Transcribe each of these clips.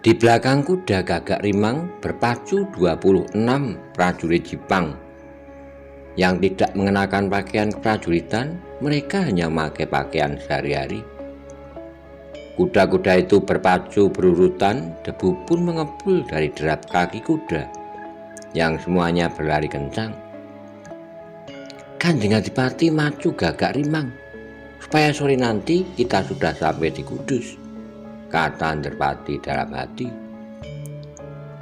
Di belakang kuda Gagak Rimang berpacu 26 prajurit Jepang yang tidak mengenakan pakaian keprajuritan. Mereka hanya memakai pakaian sehari-hari. Kuda-kuda itu berpacu berurutan, debu pun mengepul dari derap kaki kuda yang semuanya berlari kencang. Kanjeng Adipati maju Gagak Rimang, supaya sore nanti kita sudah sampai di Kudus, kata Andarpati dalam hati.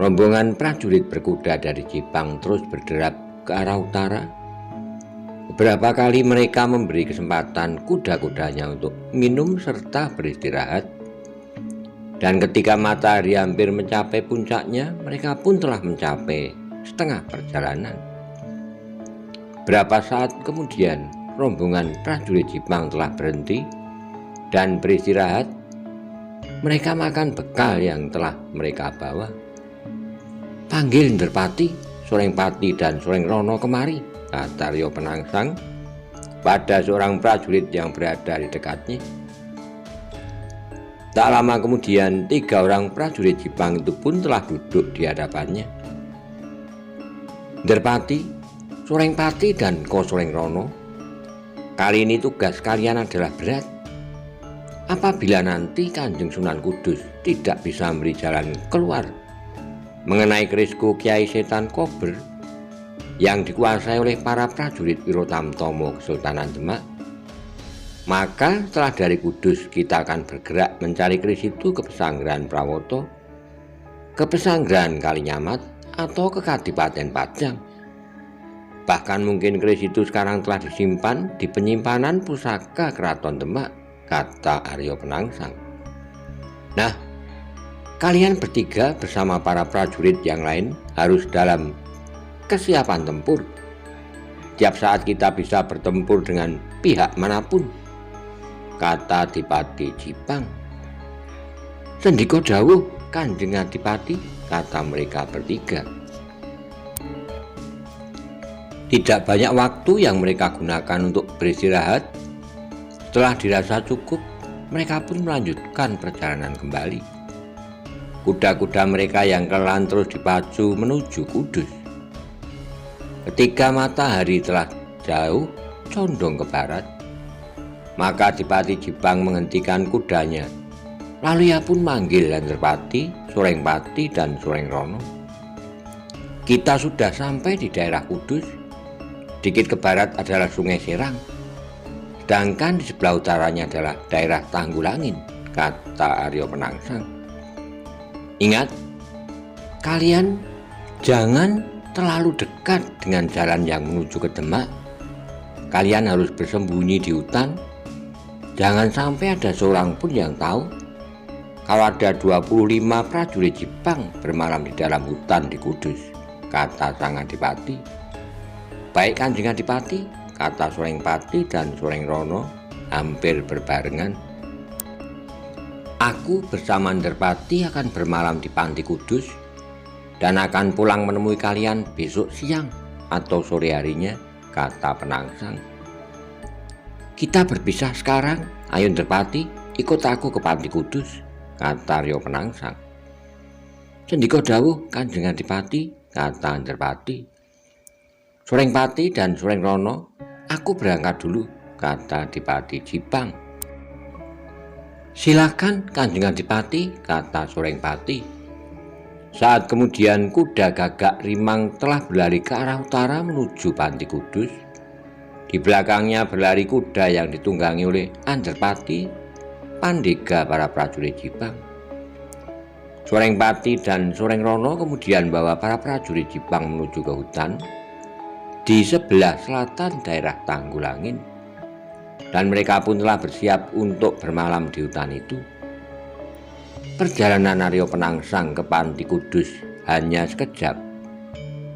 Rombongan prajurit berkuda dari Jepang terus berderap ke arah utara. Beberapa kali mereka memberi kesempatan kuda-kudanya untuk minum serta beristirahat. Dan ketika matahari hampir mencapai puncaknya, mereka pun telah mencapai setengah perjalanan. Berapa saat kemudian, rombongan prajurit Jepang telah berhenti dan beristirahat. Mereka makan bekal yang telah mereka bawa. Panggil Andarpati, Sorengpati, dan Sorengrono kemari, kata Rio Penangsang pada seorang prajurit yang berada di dekatnya. Tak lama kemudian, 3 orang prajurit Jepang itu pun telah duduk di hadapannya. Andarpati, Sorengpati, dan Ko Sorengrono, kali ini tugas kalian adalah berat. Apabila nanti Kanjeng Sunan Kudus tidak bisa memberi jalan keluar mengenai kerisku Kiai Setan Kober yang dikuasai oleh para prajurit Wirotamtomo Kesultanan Demak, maka setelah dari Kudus kita akan bergerak mencari keris itu ke Pesanggrahan Prawoto, ke Pesanggrahan Kalinyamat, atau ke Kadipaten Pajang. Bahkan mungkin keris itu sekarang telah disimpan di penyimpanan pusaka Keraton Demak, kata Aryo Penangsang. Nah, kalian bertiga bersama para prajurit yang lain harus dalam kesiapan tempur. Tiap saat kita bisa bertempur dengan pihak manapun, kata Adipati Jipang. Sendika dawuh Kanjeng Adipati, kata mereka bertiga. Tidak banyak waktu yang mereka gunakan untuk beristirahat. Setelah dirasa cukup, mereka pun melanjutkan perjalanan kembali. Kuda-kuda mereka yang kelelahan terus dipacu menuju Kudus. Ketika matahari telah jauh condong ke barat, maka Adipati Jipang menghentikan kudanya. Lalu ia pun manggil Andarpati, Sorengpati, dan Sorengrono. Kita sudah sampai di daerah Kudus. Sedikit ke barat adalah Sungai Serang, sedangkan di sebelah utaranya adalah daerah Tanggulangin, kata Aryo Penangsang. Ingat, kalian jangan terlalu dekat dengan jalan yang menuju ke Demak. Kalian harus bersembunyi di hutan. Jangan sampai ada seorang pun yang tahu kalau ada 25 prajurit Jepang bermalam di dalam hutan di Kudus, kata sang Adipati. Baik Kanjeng Adipati, kata Sorengpati dan Sorengrono hampir berbarengan. Aku bersama Andarpati akan bermalam di Panti Kudus dan akan pulang menemui kalian besok siang atau sore harinya, kata Penangsang. Kita berpisah sekarang, ayo Andarpati, ikut aku ke Panti Kudus, kata Rio Penangsang. Sendika dawuh Kanjeng Adipati, kata Andarpati. Sorengpati dan Sorengrono, aku berangkat dulu, kata Adipati Jipang. Silakan Kanjeng Adipati, kata Sorengpati. Saat kemudian kuda Gagak Rimang telah berlari ke arah utara menuju Panti Kudus. Di belakangnya berlari kuda yang ditunggangi oleh Andarpati, pandega para prajurit Jepang. Sorengpati dan Sorengrono kemudian bawa para prajurit Jepang menuju ke hutan di sebelah selatan daerah Tanggulangin, dan mereka pun telah bersiap untuk bermalam di hutan itu. Perjalanan Aryo Penangsang ke Panti Kudus hanya sekejap.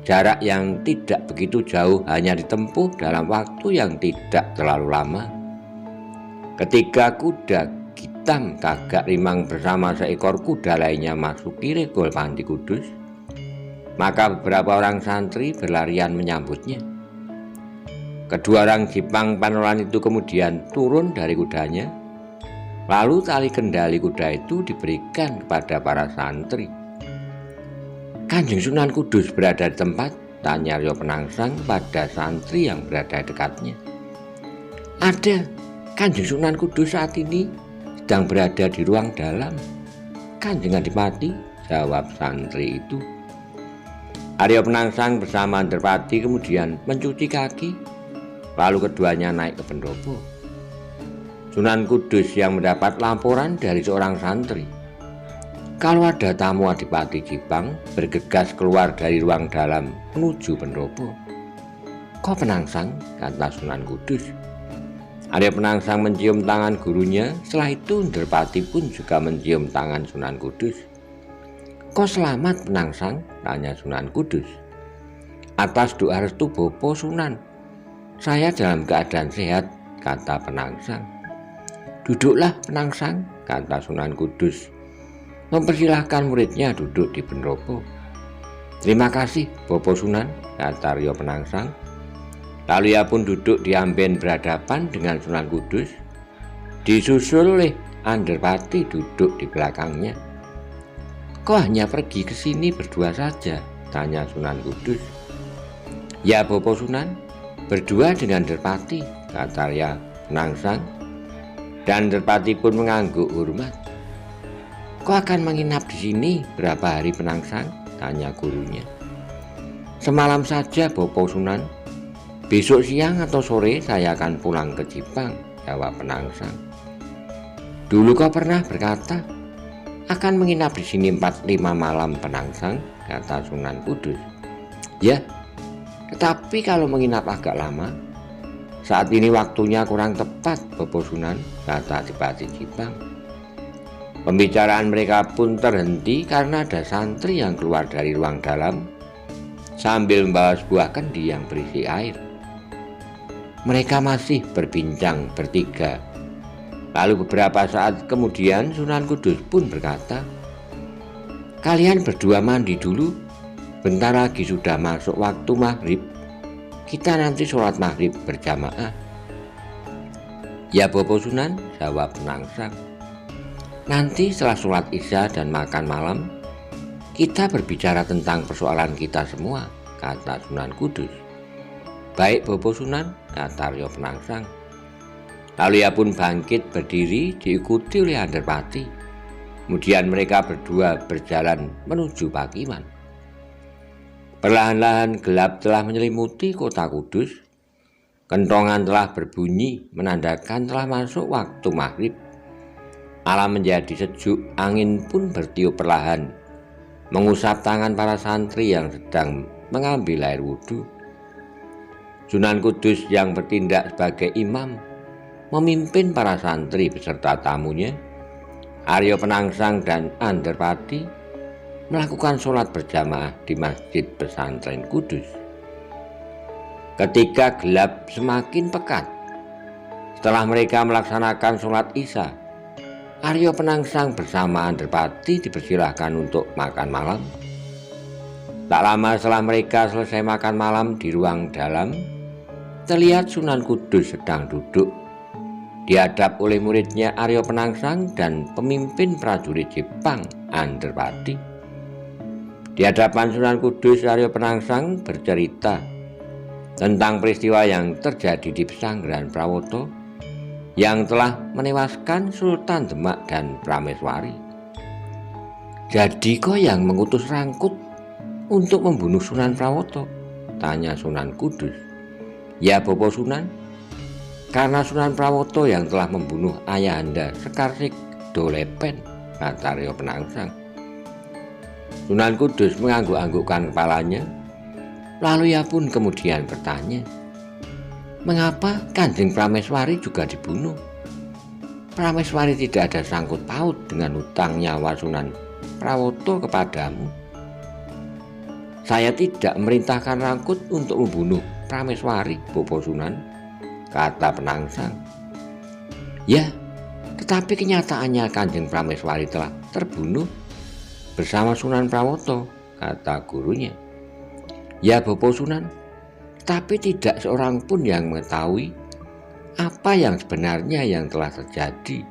Jarak yang tidak begitu jauh hanya ditempuh dalam waktu yang tidak terlalu lama. Ketika kuda hitam Gagak Rimang bersama seekor kuda lainnya masuki regol Panti Kudus, maka beberapa orang santri berlarian menyambutnya. Kedua orang Jepang panolan itu kemudian turun dari kudanya Lalu tali kendali kuda itu diberikan kepada para santri. "Kanjeng Sunan Kudus berada di tempat?" tanya Arya Penangsang pada santri yang berada di dekatnya. "Ada, Kanjeng Sunan Kudus saat ini sedang berada di ruang dalam, Kanjeng Adipati," jawab santri itu. Arya Penangsang bersama Andarpati kemudian mencuci kaki, lalu keduanya naik ke pendopo. Sunan Kudus yang mendapat laporan dari seorang santri kalau ada tamu Adipati Jipang bergegas keluar dari ruang dalam menuju pendopo. "Kok Penangsang?" kata Sunan Kudus. Arya Penangsang mencium tangan gurunya. Setelah itu Andarpati pun juga mencium tangan Sunan Kudus. "Kok selamat Penangsang?" tanya Sunan Kudus. "Atas doa restu Bopo Sunan, saya dalam keadaan sehat," kata Penangsang. "Duduklah Penangsang," kata Sunan Kudus, mempersilahkan muridnya duduk di pendopo. "Terima kasih Bopo Sunan," kata Arya Penangsang. Lalu ia pun duduk di amben berhadapan dengan Sunan Kudus, disusul oleh Andarpati duduk di belakangnya. "Kok hanya pergi ke sini berdua saja?" tanya Sunan Kudus. "Ya Bopo Sunan, berdua dengan Andarpati," kata Arya Penangsang. Dan Andarpati pun mengangguk hormat. "Kok akan menginap di sini berapa hari Penangsang?" tanya gurunya. "Semalam saja Bopo Sunan. Besok siang atau sore saya akan pulang ke Jipang," jawab Penangsang. "Dulu kau pernah berkata akan menginap di sini 4-5 malam Penangsang," kata Sunan Kudus. "Ya, tetapi kalau menginap agak lama, saat ini waktunya kurang tepat Bopo Sunan," kata Adipati Jipang. Pembicaraan mereka pun terhenti karena ada santri yang keluar dari ruang dalam sambil membawa sebuah kendi yang berisi air. Mereka masih berbincang bertiga. Lalu beberapa saat kemudian Sunan Kudus pun berkata, "Kalian berdua mandi dulu, bentar lagi sudah masuk waktu maghrib. Kita nanti sholat maghrib berjamaah." "Ya Bopo Sunan," jawab Penangsang. "Nanti setelah sholat isya dan makan malam, kita berbicara tentang persoalan kita semua," kata Sunan Kudus. "Baik Bopo Sunan," kata Arya Penangsang. Lalu ia pun bangkit berdiri diikuti oleh Andarpati. Kemudian mereka berdua berjalan menuju Pakiman. Perlahan-lahan gelap telah menyelimuti kota Kudus. Kentongan telah berbunyi menandakan telah masuk waktu maghrib. Malam menjadi sejuk, angin pun bertiup perlahan, mengusap tangan para santri yang sedang mengambil air wudhu. Sunan Kudus yang bertindak sebagai imam memimpin para santri beserta tamunya, Arya Penangsang dan Andarpati, melakukan sholat berjamaah di Masjid Pesantren Kudus. Ketika gelap semakin pekat, setelah mereka melaksanakan sholat isya, Arya Penangsang bersama Andarpati dipersilahkan untuk makan malam. Tak lama setelah mereka selesai makan malam di ruang dalam, terlihat Sunan Kudus sedang duduk dihadap oleh muridnya Arya Penangsang dan pemimpin prajurit Jepang Andarpati. Di hadapan Sunan Kudus, Arya Penangsang bercerita tentang peristiwa yang terjadi di Pesanggrahan Prawoto yang telah menewaskan Sultan Demak dan Prameswari. "Jadi kau yang mengutus Rangkut untuk membunuh Sunan Prawoto?" tanya Sunan Kudus. "Ya Bopo Sunan, karena Sunan Prawoto yang telah membunuh Ayahanda Sekarsik Dolepen," kata Arya Penangsang. Sunan Kudus mengangguk-anggukkan kepalanya. Lalu ia pun kemudian bertanya, "Mengapa Kanjeng Prameswari juga dibunuh? Prameswari tidak ada sangkut paut dengan hutang nyawa Sunan Prawoto kepadamu." "Saya tidak memerintahkan Rangkut untuk membunuh Prameswari, Bopo Sunan," kata Penangsang. "Ya, tetapi kenyataannya Kanjeng Prameswari telah terbunuh bersama Sunan Prawoto," kata gurunya. "Ya Bopo Sunan, tapi tidak seorang pun yang mengetahui apa yang sebenarnya yang telah terjadi."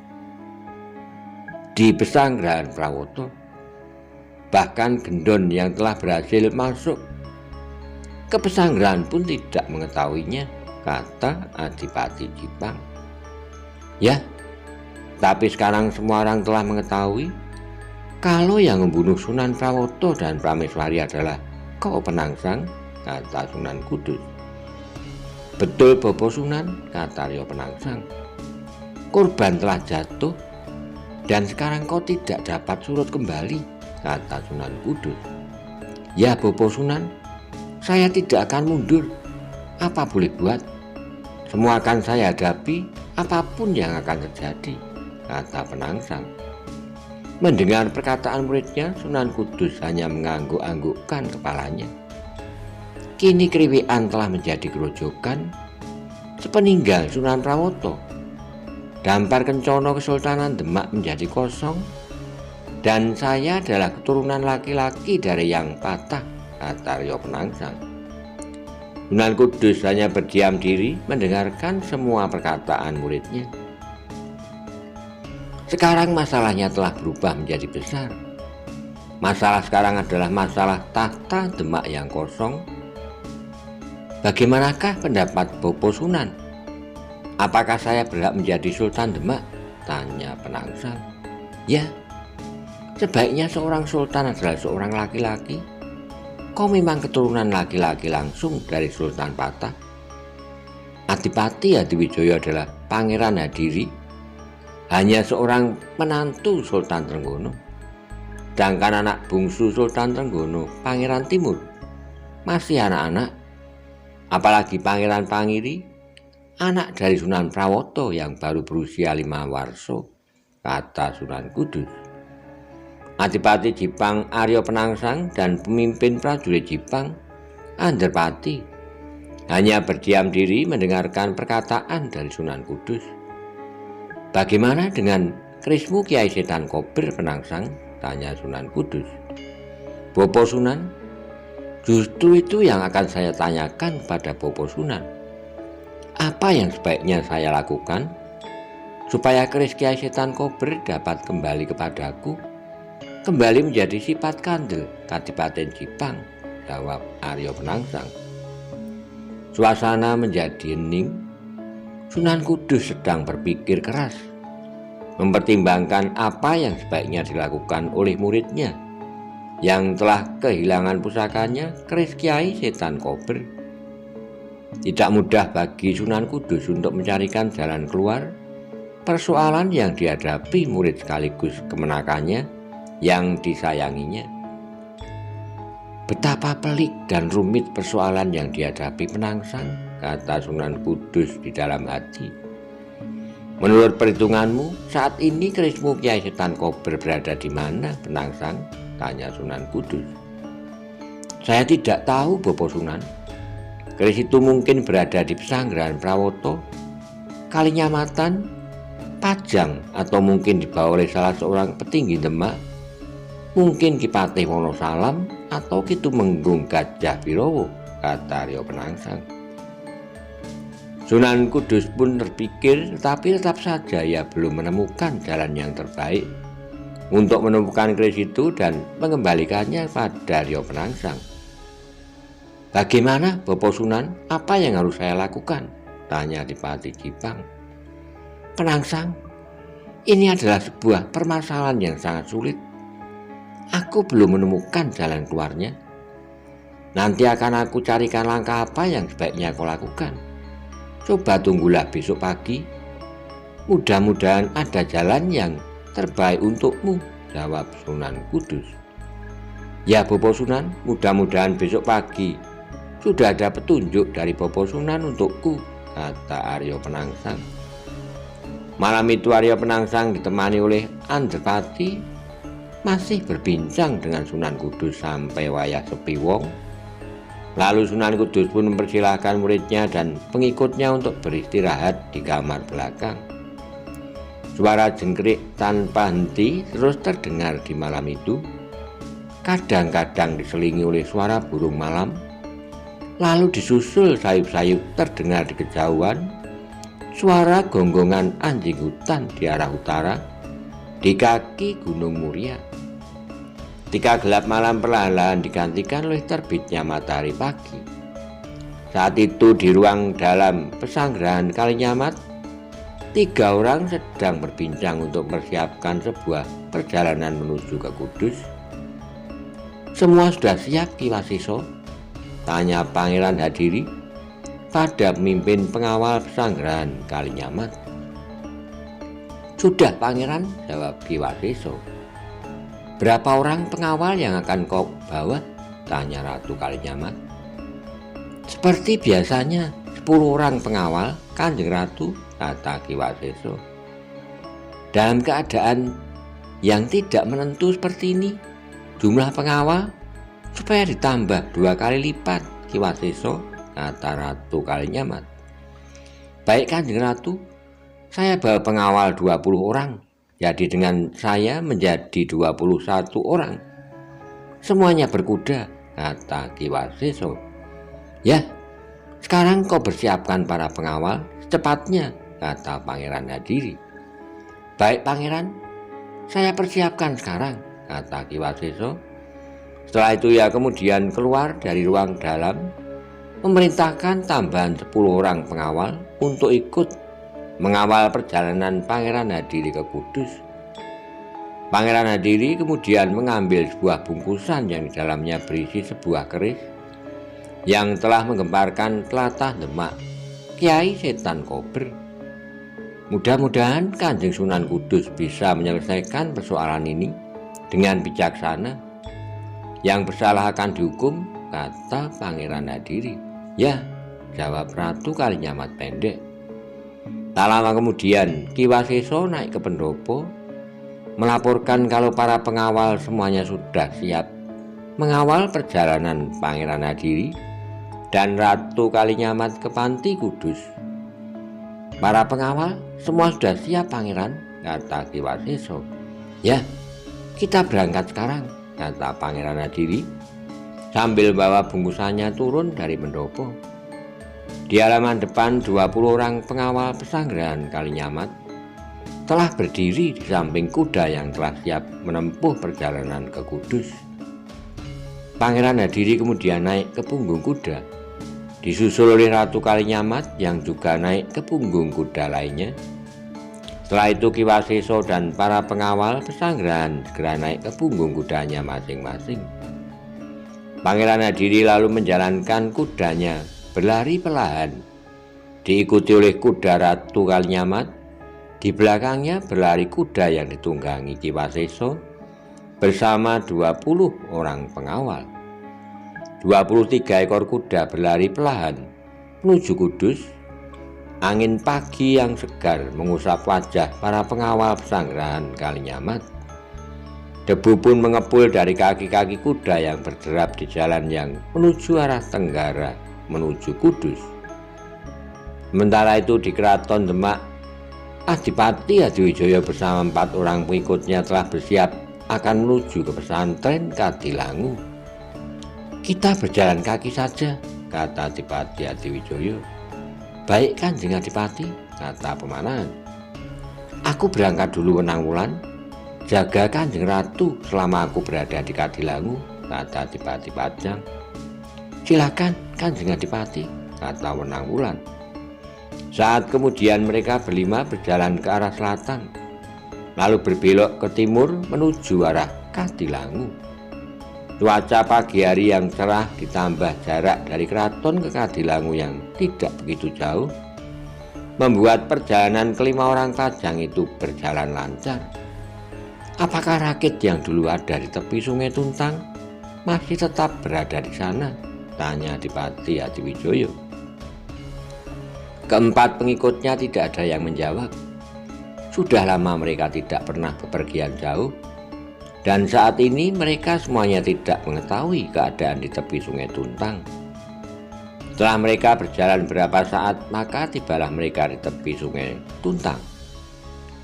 di Pesanggerahan Prawoto. Bahkan Gendon yang telah berhasil masuk ke Pesanggerahan pun tidak mengetahuinya, kata Adipati Jipang. Ya, tapi sekarang semua orang telah mengetahui kalau yang membunuh Sunan Prawoto dan Prameswari adalah kau Penangsang, kata Sunan Kudus. Betul Bopo Sunan, kata Arya Penangsang. Korban telah jatuh dan sekarang kau tidak dapat surut kembali, kata Sunan Kudus. Ya Bopo Sunan, saya tidak akan mundur. Apa boleh buat? Semua akan saya hadapi, apapun yang akan terjadi, kata Penangsang. Mendengar perkataan muridnya, Sunan Kudus hanya mengangguk-anggukkan kepalanya. Kini Kriwikan telah menjadi gerojokan sepeninggal Sunan Prawoto. Dampar Kencana Kesultanan Demak menjadi kosong dan saya adalah keturunan laki-laki dari Yang Patah, kata Arya Penangsang. Sunan Kudus hanya berdiam diri mendengarkan semua perkataan muridnya. Sekarang masalahnya telah berubah menjadi besar. Masalah sekarang adalah masalah tahta Demak yang kosong. Bagaimanakah pendapat Bopo Sunan? Apakah saya berhak menjadi Sultan Demak? Tanya Penangsang. Ya, sebaiknya seorang sultan adalah seorang laki-laki. Kau memang keturunan laki-laki langsung dari Sultan Patah. Adipati Hadiwijaya adalah Pangeran Hadiri, hanya seorang menantu Sultan Trenggono. Sedangkan anak bungsu Sultan Trenggono, Pangeran Timur, masih anak-anak. Apalagi Pangeran Pangiri, anak dari Sunan Prawoto yang baru berusia 5 warso, kata Sunan Kudus. Adipati Jipang Arya Penangsang dan pemimpin prajurit Jipang, Anderpati, hanya berdiam diri mendengarkan perkataan dari Sunan Kudus. Bagaimana dengan kerismu Kiai Setan Kober Penangsang? Tanya Sunan Kudus. Bopo Sunan, justru itu yang akan saya tanyakan pada Bopo Sunan. Apa yang sebaiknya saya lakukan supaya keris Kiai Setan Kober dapat kembali kepadaku, kembali menjadi sifat kandel Kadipaten Jipang, jawab Arya Penangsang. Suasana menjadi hening. Sunan Kudus sedang berpikir keras, mempertimbangkan apa yang sebaiknya dilakukan oleh muridnya yang telah kehilangan pusakanya, keris Kiai Setan Kober. Tidak mudah bagi Sunan Kudus untuk mencarikan jalan keluar persoalan yang dihadapi murid sekaligus kemenakannya yang disayanginya. Betapa pelik dan rumit persoalan yang dihadapi Penangsang, kata Sunan Kudus di dalam hati. Menurut perhitunganmu, saat ini kerismu Kiai Setan Kober berada di mana, Penangsang? Tanya Sunan Kudus. Saya tidak tahu, Bopo Sunan. Keris itu mungkin berada di Pesanggerahan Prawoto, Kalinyamatan, Pajang, atau mungkin dibawa oleh salah seorang petinggi Demak, mungkin Ki Patih Wonosalam atau Ki Tumenggung Gajah Birowo, kata Arya Penangsang. Sunan Kudus pun terpikir, tetapi tetap saja ia belum menemukan jalan yang terbaik untuk menemukan keris itu dan mengembalikannya pada Arya Penangsang. Bagaimana Bopo Sunan? Apa yang harus saya lakukan? Tanya Adipati Jipang. Penangsang, ini adalah sebuah permasalahan yang sangat sulit. Aku belum menemukan jalan keluarnya. Nanti akan aku carikan langkah apa yang sebaiknya kau lakukan. Coba tunggulah besok pagi. Mudah-mudahan ada jalan yang terbaik untukmu, jawab Sunan Kudus. Ya Bopo Sunan, mudah-mudahan besok pagi sudah ada petunjuk dari Bopo Sunan untukku, kata Arya Penangsang. Malam itu Arya Penangsang ditemani oleh Anderpati masih berbincang dengan Sunan Kudus sampai wayah sepi wong. Lalu Sunan Kudus pun mempersilahkan muridnya dan pengikutnya untuk beristirahat di kamar belakang. Suara jengkrik tanpa henti terus terdengar di malam itu. Kadang-kadang diselingi oleh suara burung malam, lalu disusul sayup-sayup terdengar di kejauhan suara gonggongan anjing hutan di arah utara di kaki Gunung Muria. Ketika gelap malam perlahan-lahan digantikan oleh terbitnya matahari pagi. Saat itu di ruang dalam pesanggrahan Kalinyamat, 3 orang sedang berbincang untuk mempersiapkan sebuah perjalanan menuju ke Kudus. "Semua sudah siap, Ki Wasiso?" tanya Pangeran Hadiri pada pemimpin pengawal pesanggrahan Kalinyamat. "Sudah, Pangeran," jawab Ki Wasiso. "Berapa orang pengawal yang akan kau bawa?" tanya Ratu Kalinyamat. "Seperti biasanya, 10 orang pengawal, Kanjeng Ratu," kata Ki Wasiso. "Dalam keadaan yang tidak menentu seperti ini, jumlah pengawal supaya ditambah 2 kali lipat, Ki Wasiso," kata Ratu Kalinyamat. "Baik, Kanjeng Ratu, saya bawa pengawal 20 orang. Jadi dengan saya menjadi 21 orang. Semuanya berkuda," kata Ki Wasiso. "Ya, sekarang kau bersiapkan para pengawal secepatnya," kata Pangeran Hadiri. "Baik, Pangeran, saya persiapkan sekarang," kata Ki Wasiso. Setelah itu ia kemudian keluar dari ruang dalam, memerintahkan tambahan 10 orang pengawal untuk ikut mengawal perjalanan Pangeran Hadiri ke Kudus. Pangeran Hadiri kemudian mengambil sebuah bungkusan yang di dalamnya berisi sebuah keris yang telah menggemparkan telatah Demak Kiai Setan Kober. Mudah-mudahan Kanjeng Sunan Kudus bisa menyelesaikan persoalan ini dengan bijaksana. Yang bersalah akan dihukum, kata Pangeran Hadiri. "Ya," jawab Ratu Kalinyamat pendek. Tak lama kemudian Ki Wasiso naik ke pendopo, melaporkan kalau para pengawal semuanya sudah siap mengawal perjalanan Pangeran Hadiri dan Ratu Kalinyamat ke Panti Kudus. "Para pengawal semua sudah siap, Pangeran," kata Ki Wasiso. "Ya, kita berangkat sekarang," kata Pangeran Hadiri sambil bawa bungkusannya turun dari pendopo. Di halaman depan 20 orang pengawal pesanggrahan Kalinyamat telah berdiri di samping kuda yang telah siap menempuh perjalanan ke Kudus. Pangeran Hadiri kemudian naik ke punggung kuda, disusul oleh Ratu Kalinyamat yang juga naik ke punggung kuda lainnya. Setelah itu Ki Wasiso dan para pengawal pesanggrahan segera naik ke punggung kudanya masing-masing. Pangeran Hadiri lalu menjalankan kudanya berlari perlahan, diikuti oleh kuda Ratu Kalinyamat. Di belakangnya berlari kuda yang ditunggangi Ki Wasiso bersama 20 orang pengawal. 23 ekor kuda berlari perlahan menuju Kudus. Angin pagi yang segar mengusap wajah para pengawal pesanggrahan Kalinyamat. Debu pun mengepul dari kaki-kaki kuda yang berderap di jalan yang menuju arah tenggara menuju Kudus. Sementara itu di Keraton Demak, Adipati Hadiwijoyo bersama 4 orang pengikutnya telah bersiap akan menuju ke pesantren Kadilangu. "Kita berjalan kaki saja," kata Adipati Hadiwijoyo. "Baik, Kanjeng Adipati," kata Pemanahan. "Aku berangkat dulu, Wenang-Wulan. Jaga Kanjeng Ratu selama aku berada di Kadilangu," kata Adipati Pajang. "Silakan, Kanjeng Adipati," kata Wenang-Wulan. Saat kemudian mereka berlima berjalan ke arah selatan, lalu berbelok ke timur menuju arah Kadilangu. Cuaca pagi hari yang cerah ditambah jarak dari keraton ke Kadilangu yang tidak begitu jauh membuat perjalanan kelima orang Pajang itu berjalan lancar. "Apakah rakit yang dulu ada di tepi Sungai Tuntang masih tetap berada di sana?" tanya Adipati Hadiwijoyo. Keempat pengikutnya tidak ada yang menjawab. Sudah lama mereka tidak pernah bepergian jauh, dan saat ini mereka semuanya tidak mengetahui keadaan di tepi Sungai Tuntang. Setelah mereka berjalan beberapa saat, maka tibalah mereka di tepi Sungai Tuntang.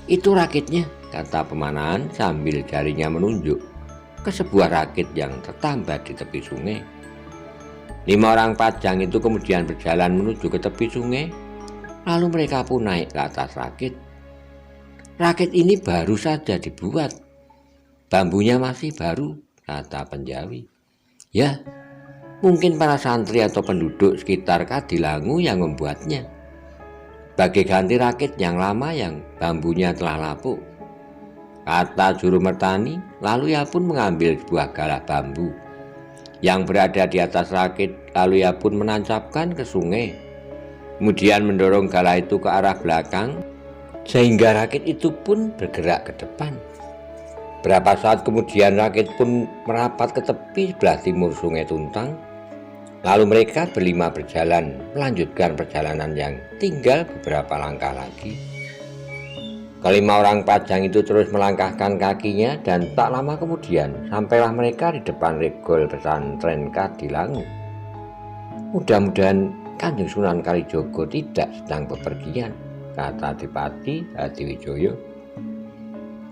"Itu rakitnya," kata Pemanahan sambil jarinya menunjuk ke sebuah rakit yang tertambat di tepi sungai. 5 orang Pajang itu kemudian berjalan menuju ke tepi sungai, lalu mereka pun naik ke atas rakit. Rakit ini baru saja dibuat. Bambunya masih baru, kata penjawi. Ya, mungkin para santri atau penduduk sekitar Kadilangu yang membuatnya. Sebagai ganti rakit yang lama yang bambunya telah lapuk, kata juru mertani. Lalu ia pun mengambil sebuah galah bambu yang berada di atas rakit, lalu ia pun menancapkan ke sungai. Kemudian mendorong galah itu ke arah belakang, sehingga rakit itu pun bergerak ke depan. Berapa saat kemudian rakit pun merapat ke tepi sebelah timur sungai Tuntang. Lalu mereka berlima berjalan, melanjutkan perjalanan yang tinggal beberapa langkah lagi. Kelima orang pajang itu terus melangkahkan kakinya, dan tak lama kemudian sampailah mereka di depan regol pesantren Kadilangu. Mudah-mudahan Kanjeng Sunan Kalijogo tidak sedang bepergian, kata Adipati Hadiwijoyo.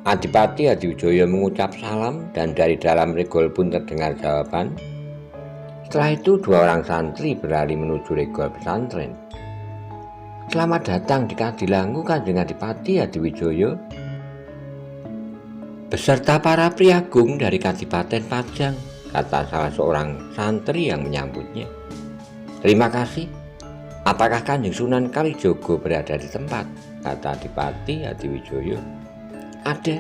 Adipati Hadiwijoyo mengucap salam, dan dari dalam regol pun terdengar jawaban. Setelah itu dua orang santri berlari menuju regol pesantren. Selamat datang di Kadilangu, Kanjeng Adipati Hadiwijoyo, beserta para priagung dari Kadipaten Pajang, kata salah seorang santri yang menyambutnya. Terima kasih. Apakah Kanjeng Sunan Kalijogo berada di tempat? Kata Adipati Hadiwijoyo. Ada.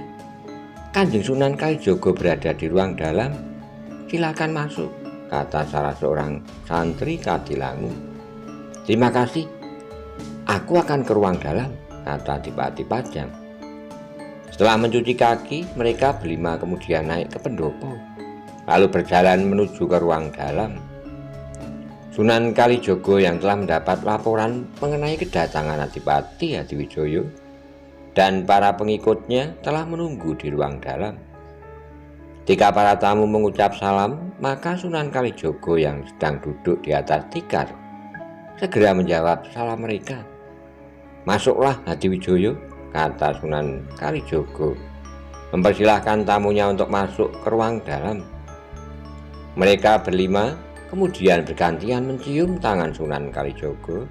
Kanjeng Sunan Kalijogo berada di ruang dalam. Silakan masuk, kata salah seorang santri Kadilangu. Terima kasih. Aku akan ke ruang dalam, kata Adipati Pajang. Setelah mencuci kaki, mereka berlima kemudian naik ke pendopo, lalu berjalan menuju ke ruang dalam. Sunan Kalijogo yang telah mendapat laporan mengenai kedatangan Adipati Hadiwijoyo dan para pengikutnya telah menunggu di ruang dalam. Ketika para tamu mengucap salam, maka Sunan Kalijogo yang sedang duduk di atas tikar segera menjawab salam mereka. Masuklah Hadiwijoyo, kata Sunan Kalijogo, mempersilahkan tamunya untuk masuk ke ruang dalam. Mereka berlima kemudian bergantian mencium tangan Sunan Kalijogo